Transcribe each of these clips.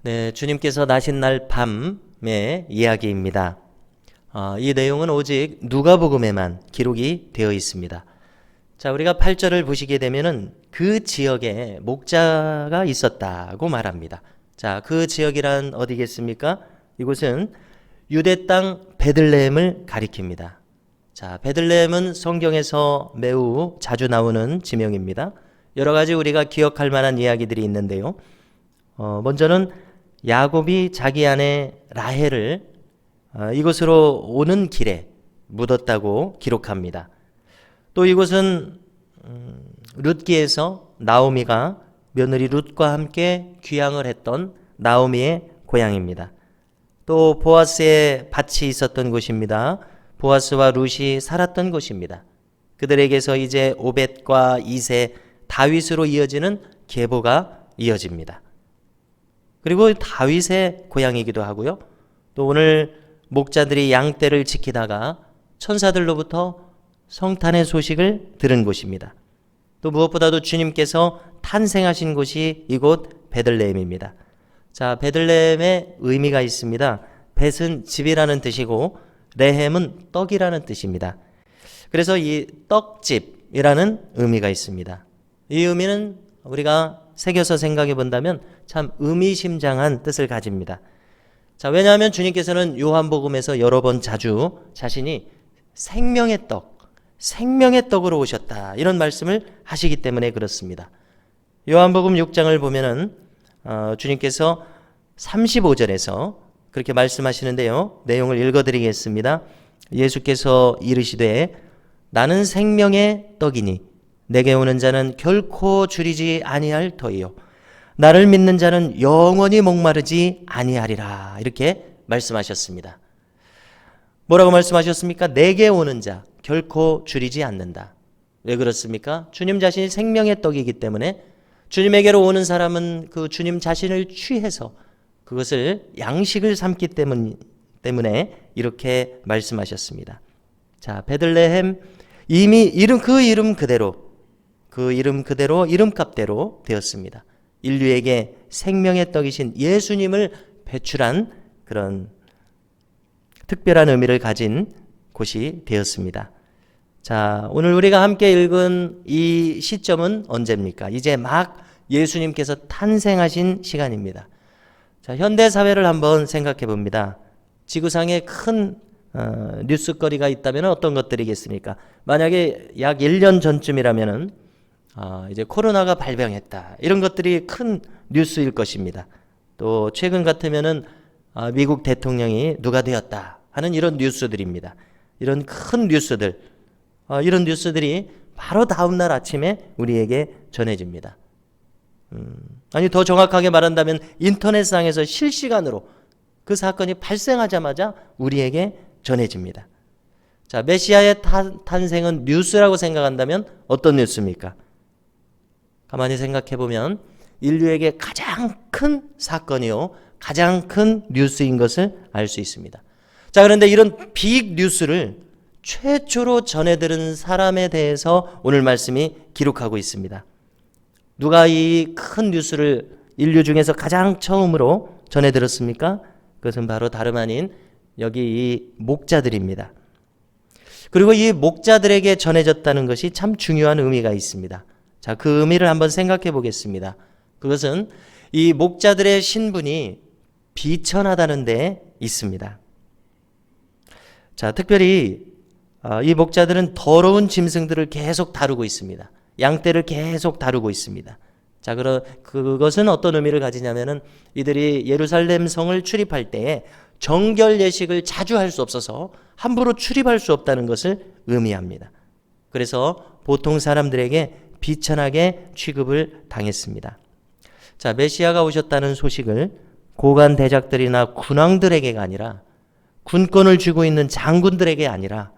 네, 주님께서 나신 날 밤의 이야기입니다. 이 내용은 오직 누가복음에만 기록이 되어 있습니다. 자, 우리가 8절을 보시게 되면은 그 지역에 목자가 있었다고 말합니다. 자, 그 지역이란 어디겠습니까? 이곳은 유대 땅 베들레헴을 가리킵니다. 자, 베들레헴은 성경에서 매우 자주 나오는 지명입니다. 여러 가지 우리가 기억할 만한 이야기들이 있는데요. 먼저는 야곱이 자기 아내 라헬을 이곳으로 오는 길에 묻었다고 기록합니다. 또 이곳은 룻기에서 나오미가 며느리 룻과 함께 귀향을 했던 나오미의 고향입니다. 또 보아스의 밭이 있었던 곳입니다. 보아스와 룻이 살았던 곳입니다. 그들에게서 이제 오벳과 이세, 다윗으로 이어지는 계보가 이어집니다. 그리고 다윗의 고향이기도 하고요. 또 오늘 목자들이 양떼를 지키다가 천사들로부터 성탄의 소식을 들은 곳입니다. 또 무엇보다도 주님께서 탄생하신 곳이 이곳 베들레헴입니다. 자, 베들레헴의 의미가 있습니다. 벳은 집이라는 뜻이고 레헴은 떡이라는 뜻입니다. 그래서 이 떡집이라는 의미가 있습니다. 이 의미는 우리가 새겨서 생각해 본다면 참 의미심장한 뜻을 가집니다. 자, 왜냐하면 주님께서는 요한복음에서 여러 번 자주 자신이 생명의 떡으로 오셨다, 이런 말씀을 하시기 때문에 그렇습니다. 요한복음 6장을 보면은 주님께서 35절에서 그렇게 말씀하시는데요. 내용을 읽어드리겠습니다. 예수께서 이르시되 나는 생명의 떡이니 내게 오는 자는 결코 줄이지 아니할 터이요 나를 믿는 자는 영원히 목마르지 아니하리라, 이렇게 말씀하셨습니다. 뭐라고 말씀하셨습니까? 내게 오는 자 결코 줄이지 않는다. 왜 그렇습니까? 주님 자신이 생명의 떡이기 때문에 주님에게로 오는 사람은 그 주님 자신을 취해서 그것을 양식을 삼기 때문에 이렇게 말씀하셨습니다. 자, 베들레헴, 이미 이름 그대로 이름값대로 되었습니다. 인류에게 생명의 떡이신 예수님을 배출한 그런 특별한 의미를 가진 곳이 되었습니다. 자, 오늘 우리가 함께 읽은 이 시점은 언제입니까? 이제 막 예수님께서 탄생하신 시간입니다. 자, 현대 사회를 한번 생각해 봅니다. 지구상에 큰 뉴스거리가 있다면 어떤 것들이겠습니까? 만약에 약 1년 전쯤이라면은 이제 코로나가 발병했다, 이런 것들이 큰 뉴스일 것입니다. 또 최근 같으면은 미국 대통령이 누가 되었다 하는 이런 뉴스들입니다. 이런 큰 뉴스들, 이런 뉴스들이 바로 다음날 아침에 우리에게 전해집니다. 아니, 더 정확하게 말한다면 인터넷상에서 실시간으로 그 사건이 발생하자마자 우리에게 전해집니다. 자, 메시아의 탄생은 뉴스라고 생각한다면 어떤 뉴스입니까? 가만히 생각해 보면 인류에게 가장 큰 사건이요, 가장 큰 뉴스인 것을 알 수 있습니다. 자, 그런데 이런 빅 뉴스를 최초로 전해들은 사람에 대해서 오늘 말씀이 기록하고 있습니다. 누가 이 큰 뉴스를 인류 중에서 가장 처음으로 전해들었습니까? 그것은 바로 다름 아닌 여기 이 목자들입니다. 그리고 이 목자들에게 전해졌다는 것이 참 중요한 의미가 있습니다. 자, 그 의미를 한번 생각해 보겠습니다. 그것은 이 목자들의 신분이 비천하다는 데 있습니다. 자, 특별히 이 목자들은 더러운 짐승들을 계속 다루고 있습니다. 양떼를 계속 다루고 있습니다. 자, 그것은 어떤 의미를 가지냐면은 이들이 예루살렘 성을 출입할 때에 정결 예식을 자주 할 수 없어서 함부로 출입할 수 없다는 것을 의미합니다. 그래서 보통 사람들에게 비천하게 취급을 당했습니다. 자, 메시아가 오셨다는 소식을 고관 대작들이나 군왕들에게가 아니라, 군권을 쥐고 있는 장군들에게 아니라,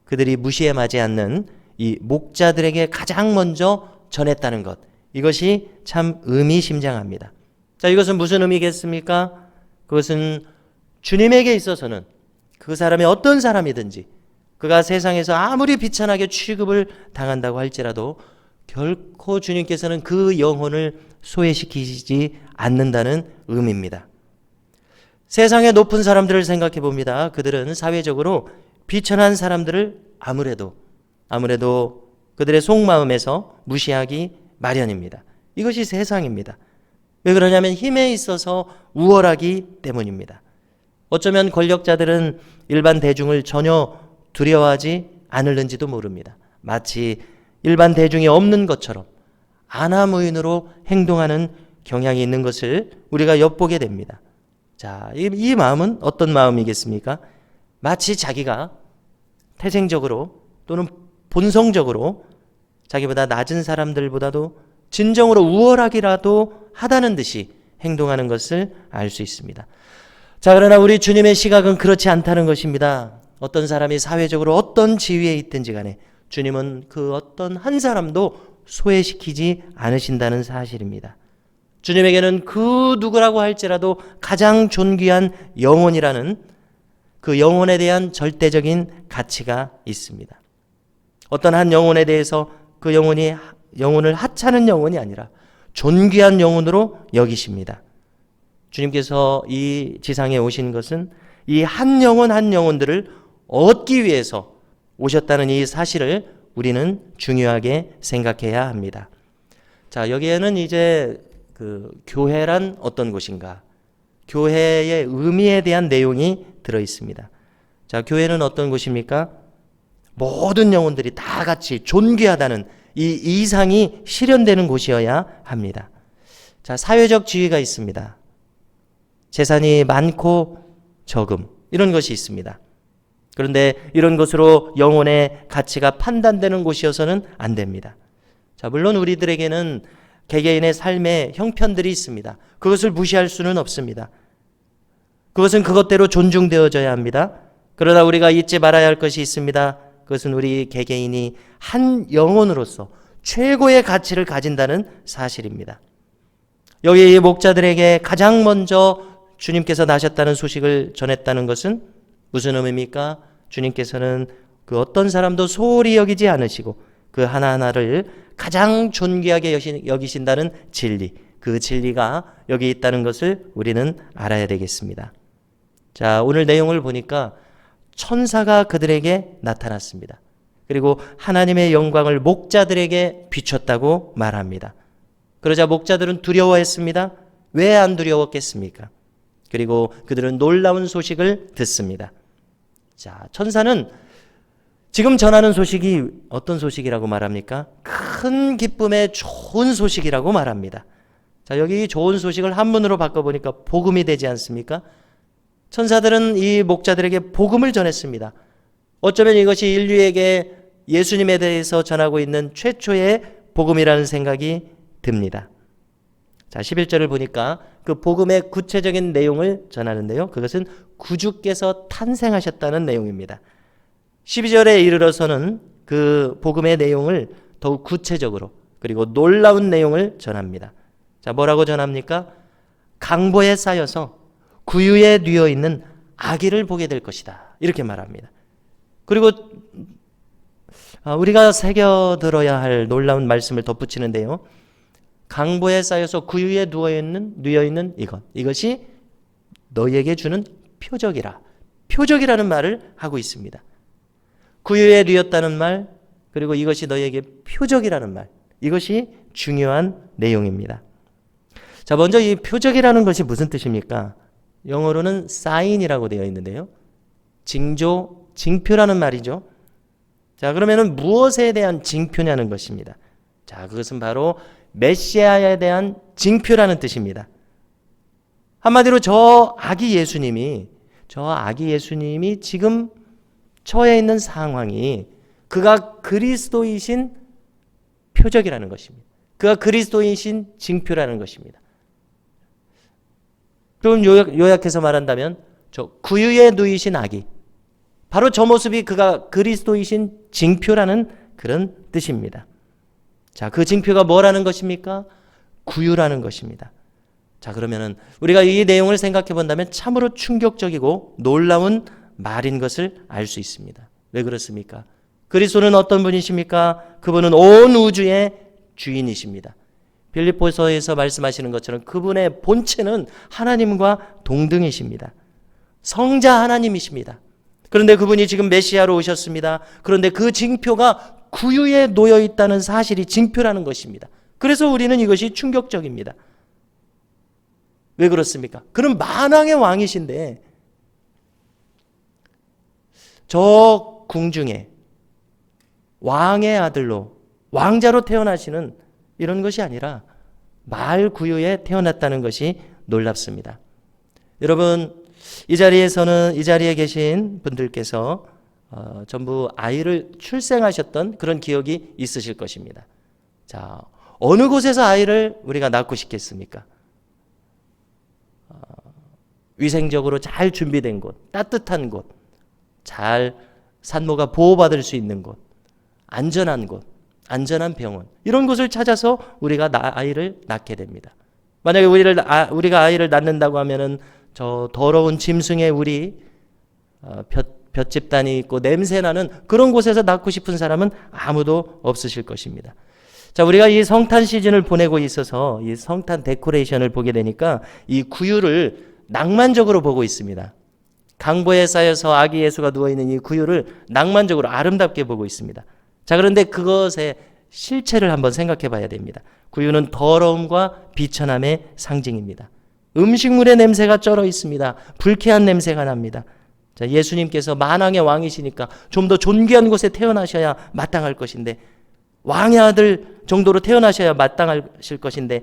그들이 무시해마지 않는 이 목자들에게 가장 먼저 전했다는 것, 이것이 참 의미심장합니다. 자, 이것은 무슨 의미겠습니까? 그것은 주님에게 있어서는 그 사람이 어떤 사람이든지 그가 세상에서 아무리 비천하게 취급을 당한다고 할지라도 결코 주님께서는 그 영혼을 소외시키지 않는다는 의미입니다. 세상의 높은 사람들을 생각해 봅니다. 그들은 사회적으로 비천한 사람들을 아무래도 그들의 속마음에서 무시하기 마련입니다. 이것이 세상입니다. 왜 그러냐면 힘에 있어서 우월하기 때문입니다. 어쩌면 권력자들은 일반 대중을 전혀 두려워하지 않을는지도 모릅니다. 마치 일반 대중이 없는 것처럼 안하무인으로 행동하는 경향이 있는 것을 우리가 엿보게 됩니다. 자, 이 마음은 어떤 마음이겠습니까? 마치 자기가 태생적으로 또는 본성적으로 자기보다 낮은 사람들보다도 진정으로 우월하기라도 하다는 듯이 행동하는 것을 알 수 있습니다. 자, 그러나 우리 주님의 시각은 그렇지 않다는 것입니다. 어떤 사람이 사회적으로 어떤 지위에 있든지 간에 주님은 그 어떤 한 사람도 소외시키지 않으신다는 사실입니다. 주님에게는 그 누구라고 할지라도 가장 존귀한 영혼이라는 그 영혼에 대한 절대적인 가치가 있습니다. 어떤 한 영혼에 대해서 그 영혼을 하찮은 영혼이 아니라 존귀한 영혼으로 여기십니다. 주님께서 이 지상에 오신 것은 이 한 영혼들을 얻기 위해서 오셨다는 이 사실을 우리는 중요하게 생각해야 합니다. 자, 여기에는 이제 그 교회란 어떤 곳인가? 교회의 의미에 대한 내용이 들어 있습니다. 자, 교회는 어떤 곳입니까? 모든 영혼들이 다 같이 존귀하다는 이 이상이 실현되는 곳이어야 합니다. 자, 사회적 지위가 있습니다. 재산이 많고 적음, 이런 것이 있습니다. 그런데 이런 것으로 영혼의 가치가 판단되는 곳이어서는 안 됩니다. 자, 물론 우리들에게는 개개인의 삶의 형편들이 있습니다. 그것을 무시할 수는 없습니다. 그것은 그것대로 존중되어져야 합니다. 그러나 우리가 잊지 말아야 할 것이 있습니다. 그것은 우리 개개인이 한 영혼으로서 최고의 가치를 가진다는 사실입니다. 여기 이 목자들에게 가장 먼저 주님께서 나셨다는 소식을 전했다는 것은 무슨 의미입니까? 주님께서는 그 어떤 사람도 소홀히 여기지 않으시고 그 하나하나를 가장 존귀하게 여기신다는 진리, 그 진리가 여기 있다는 것을 우리는 알아야 되겠습니다. 자, 오늘 내용을 보니까 천사가 그들에게 나타났습니다. 그리고 하나님의 영광을 목자들에게 비췄다고 말합니다. 그러자 목자들은 두려워했습니다. 왜 안 두려웠겠습니까? 그리고 그들은 놀라운 소식을 듣습니다. 자, 천사는 지금 전하는 소식이 어떤 소식이라고 말합니까? 큰 기쁨의 좋은 소식이라고 말합니다. 자, 여기 좋은 소식을 한문으로 바꿔보니까 복음이 되지 않습니까? 천사들은 이 목자들에게 복음을 전했습니다. 어쩌면 이것이 인류에게 예수님에 대해서 전하고 있는 최초의 복음이라는 생각이 듭니다. 자, 11절을 보니까 그 복음의 구체적인 내용을 전하는데요. 그것은 구주께서 탄생하셨다는 내용입니다. 12절에 이르러서는 그 복음의 내용을 더욱 구체적으로 그리고 놀라운 내용을 전합니다. 자, 뭐라고 전합니까? 강보에 쌓여서 구유에 뉘어 있는 아기를 보게 될 것이다. 이렇게 말합니다. 그리고 우리가 새겨들어야 할 놀라운 말씀을 덧붙이는데요. 강보에 쌓여서 구유에 뉘어 있는 이것이 너희에게 주는 표적이라. 표적이라는 말을 하고 있습니다. 구유에 뉘었다는 말, 그리고 이것이 너희에게 표적이라는 말, 이것이 중요한 내용입니다. 자, 먼저 이 표적이라는 것이 무슨 뜻입니까? 영어로는 sign이라고 되어 있는데요. 징조, 징표라는 말이죠. 자, 그러면은 무엇에 대한 징표냐는 것입니다. 자, 그것은 바로 메시아에 대한 징표라는 뜻입니다. 한마디로 저 아기 예수님이 지금 처해 있는 상황이 그가 그리스도이신 표적이라는 것입니다. 그가 그리스도이신 징표라는 것입니다. 그럼 요약해서 말한다면 저 구유에 누이신 아기, 바로 저 모습이 그가 그리스도이신 징표라는 그런 뜻입니다. 자, 그 징표가 뭐라는 것입니까? 구유라는 것입니다. 자, 그러면은 우리가 이 내용을 생각해 본다면 참으로 충격적이고 놀라운 말인 것을 알 수 있습니다. 왜 그렇습니까? 그리스도는 어떤 분이십니까? 그분은 온 우주의 주인이십니다. 빌립보서에서 말씀하시는 것처럼 그분의 본체는 하나님과 동등이십니다. 성자 하나님이십니다. 그런데 그분이 지금 메시아로 오셨습니다. 그런데 그 징표가 구유에 놓여 있다는 사실이 징표라는 것입니다. 그래서 우리는 이것이 충격적입니다. 왜 그렇습니까? 그는 만왕의 왕이신데 저 궁중에 왕의 아들로 왕자로 태어나시는 이런 것이 아니라 말 구유에 태어났다는 것이 놀랍습니다. 여러분, 이 자리에 계신 분들께서 전부 아이를 출생하셨던 그런 기억이 있으실 것입니다. 자, 어느 곳에서 아이를 우리가 낳고 싶겠습니까? 위생적으로 잘 준비된 곳, 따뜻한 곳, 잘 산모가 보호받을 수 있는 곳, 안전한 곳, 안전한 병원, 이런 곳을 찾아서 우리가 아이를 낳게 됩니다. 만약에 우리가 아이를 낳는다고 하면은 저 더러운 짐승의 우리 볏집단이 있고 냄새나는 그런 곳에서 낳고 싶은 사람은 아무도 없으실 것입니다. 자, 우리가 이 성탄 시즌을 보내고 있어서 이 성탄 데코레이션을 보게 되니까 이 구유를 낭만적으로 보고 있습니다. 강보에 쌓여서 아기 예수가 누워있는 이 구유를 낭만적으로 아름답게 보고 있습니다. 자, 그런데 그것의 실체를 한번 생각해 봐야 됩니다. 구유는 더러움과 비천함의 상징입니다. 음식물의 냄새가 쩔어 있습니다. 불쾌한 냄새가 납니다. 자, 예수님께서 만왕의 왕이시니까 좀 더 존귀한 곳에 태어나셔야 마땅할 것인데, 왕의 아들 정도로 태어나셔야 마땅하실 것인데,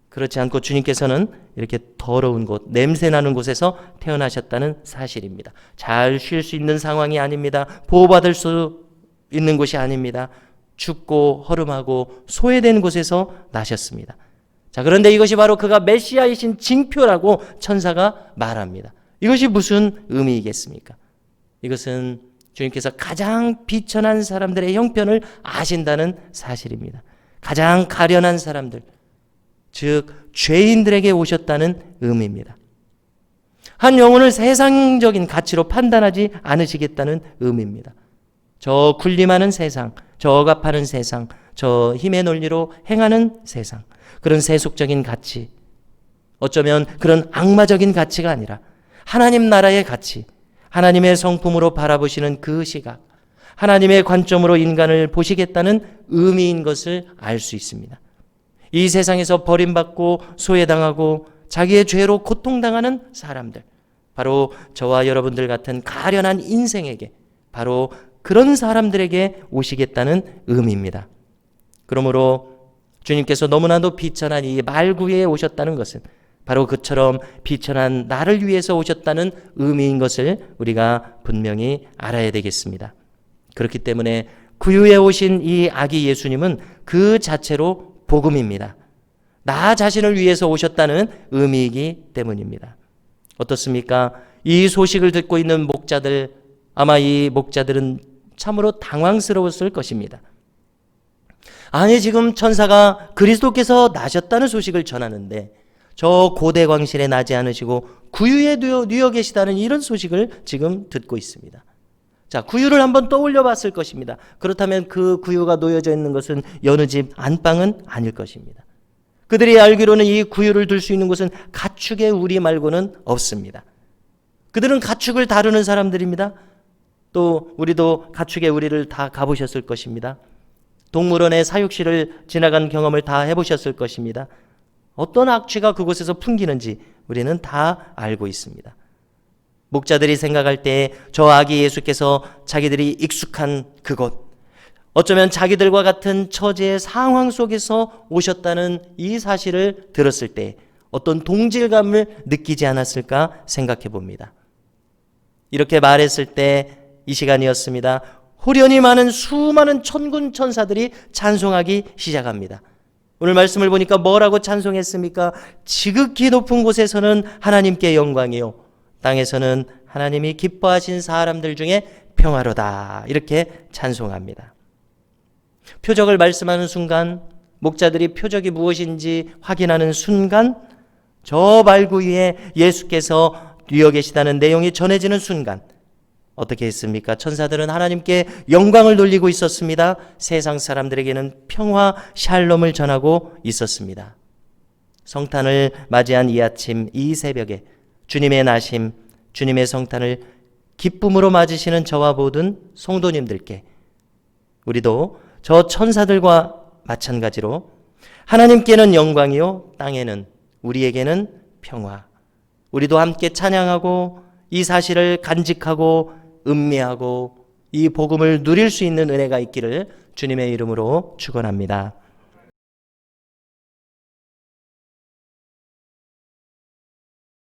그렇지 않고 주님께서는 이렇게 더러운 곳, 냄새나는 곳에서 태어나셨다는 사실입니다. 잘 쉴 수 있는 상황이 아닙니다. 보호받을 수 있는 곳이 아닙니다. 춥고 허름하고 소외된 곳에서 나셨습니다. 자, 그런데 이것이 바로 그가 메시아이신 징표라고 천사가 말합니다. 이것이 무슨 의미이겠습니까? 이것은 주님께서 가장 비천한 사람들의 형편을 아신다는 사실입니다. 가장 가련한 사람들, 즉 죄인들에게 오셨다는 의미입니다. 한 영혼을 세상적인 가치로 판단하지 않으시겠다는 의미입니다. 저 군림하는 세상, 저 억압하는 세상, 저 힘의 논리로 행하는 세상, 그런 세속적인 가치, 어쩌면 그런 악마적인 가치가 아니라 하나님 나라의 가치, 하나님의 성품으로 바라보시는 그 시각, 하나님의 관점으로 인간을 보시겠다는 의미인 것을 알 수 있습니다. 이 세상에서 버림받고 소외당하고 자기의 죄로 고통당하는 사람들, 바로 저와 여러분들 같은 가련한 인생에게, 바로 그런 사람들에게 오시겠다는 의미입니다. 그러므로 주님께서 너무나도 비천한 이 말구에 오셨다는 것은 바로 그처럼 비천한 나를 위해서 오셨다는 의미인 것을 우리가 분명히 알아야 되겠습니다. 그렇기 때문에 구유에 오신 이 아기 예수님은 그 자체로 복음입니다. 나 자신을 위해서 오셨다는 의미이기 때문입니다. 어떻습니까? 이 소식을 듣고 있는 목자들, 아마 이 목자들은 참으로 당황스러웠을 것입니다. 아니, 지금 천사가 그리스도께서 나셨다는 소식을 전하는데 저 고대 광실에 나지 않으시고 구유에 누워 계시다는 이런 소식을 지금 듣고 있습니다. 자, 구유를 한번 떠올려 봤을 것입니다. 그렇다면 그 구유가 놓여져 있는 것은 여느 집 안방은 아닐 것입니다. 그들이 알기로는 이 구유를 둘 수 있는 곳은 가축의 우리 말고는 없습니다. 그들은 가축을 다루는 사람들입니다. 또 우리도 가축의 우리를 다 가보셨을 것입니다. 동물원의 사육실을 지나간 경험을 다 해보셨을 것입니다. 어떤 악취가 그곳에서 풍기는지 우리는 다 알고 있습니다. 목자들이 생각할 때 저 아기 예수께서 자기들이 익숙한 그곳, 어쩌면 자기들과 같은 처지의 상황 속에서 오셨다는 이 사실을 들었을 때 어떤 동질감을 느끼지 않았을까 생각해 봅니다. 이렇게 말했을 때 이 시간이었습니다. 호련히 많은 수많은 천군 천사들이 찬송하기 시작합니다. 오늘 말씀을 보니까 뭐라고 찬송했습니까? 지극히 높은 곳에서는 하나님께 영광이요, 땅에서는 하나님이 기뻐하신 사람들 중에 평화로다, 이렇게 찬송합니다. 표적을 말씀하는 순간, 목자들이 표적이 무엇인지 확인하는 순간, 저 말구 위에 예수께서 누워 계시다는 내용이 전해지는 순간, 어떻게 했습니까? 천사들은 하나님께 영광을 돌리고 있었습니다. 세상 사람들에게는 평화, 샬롬을 전하고 있었습니다. 성탄을 맞이한 이 아침, 이 새벽에 주님의 나심, 주님의 성탄을 기쁨으로 맞으시는 저와 모든 성도님들께 우리도 저 천사들과 마찬가지로 하나님께는 영광이요, 땅에는, 우리에게는 평화. 우리도 함께 찬양하고 이 사실을 간직하고 음미하고 이 복음을 누릴 수 있는 은혜가 있기를 주님의 이름으로 축원합니다.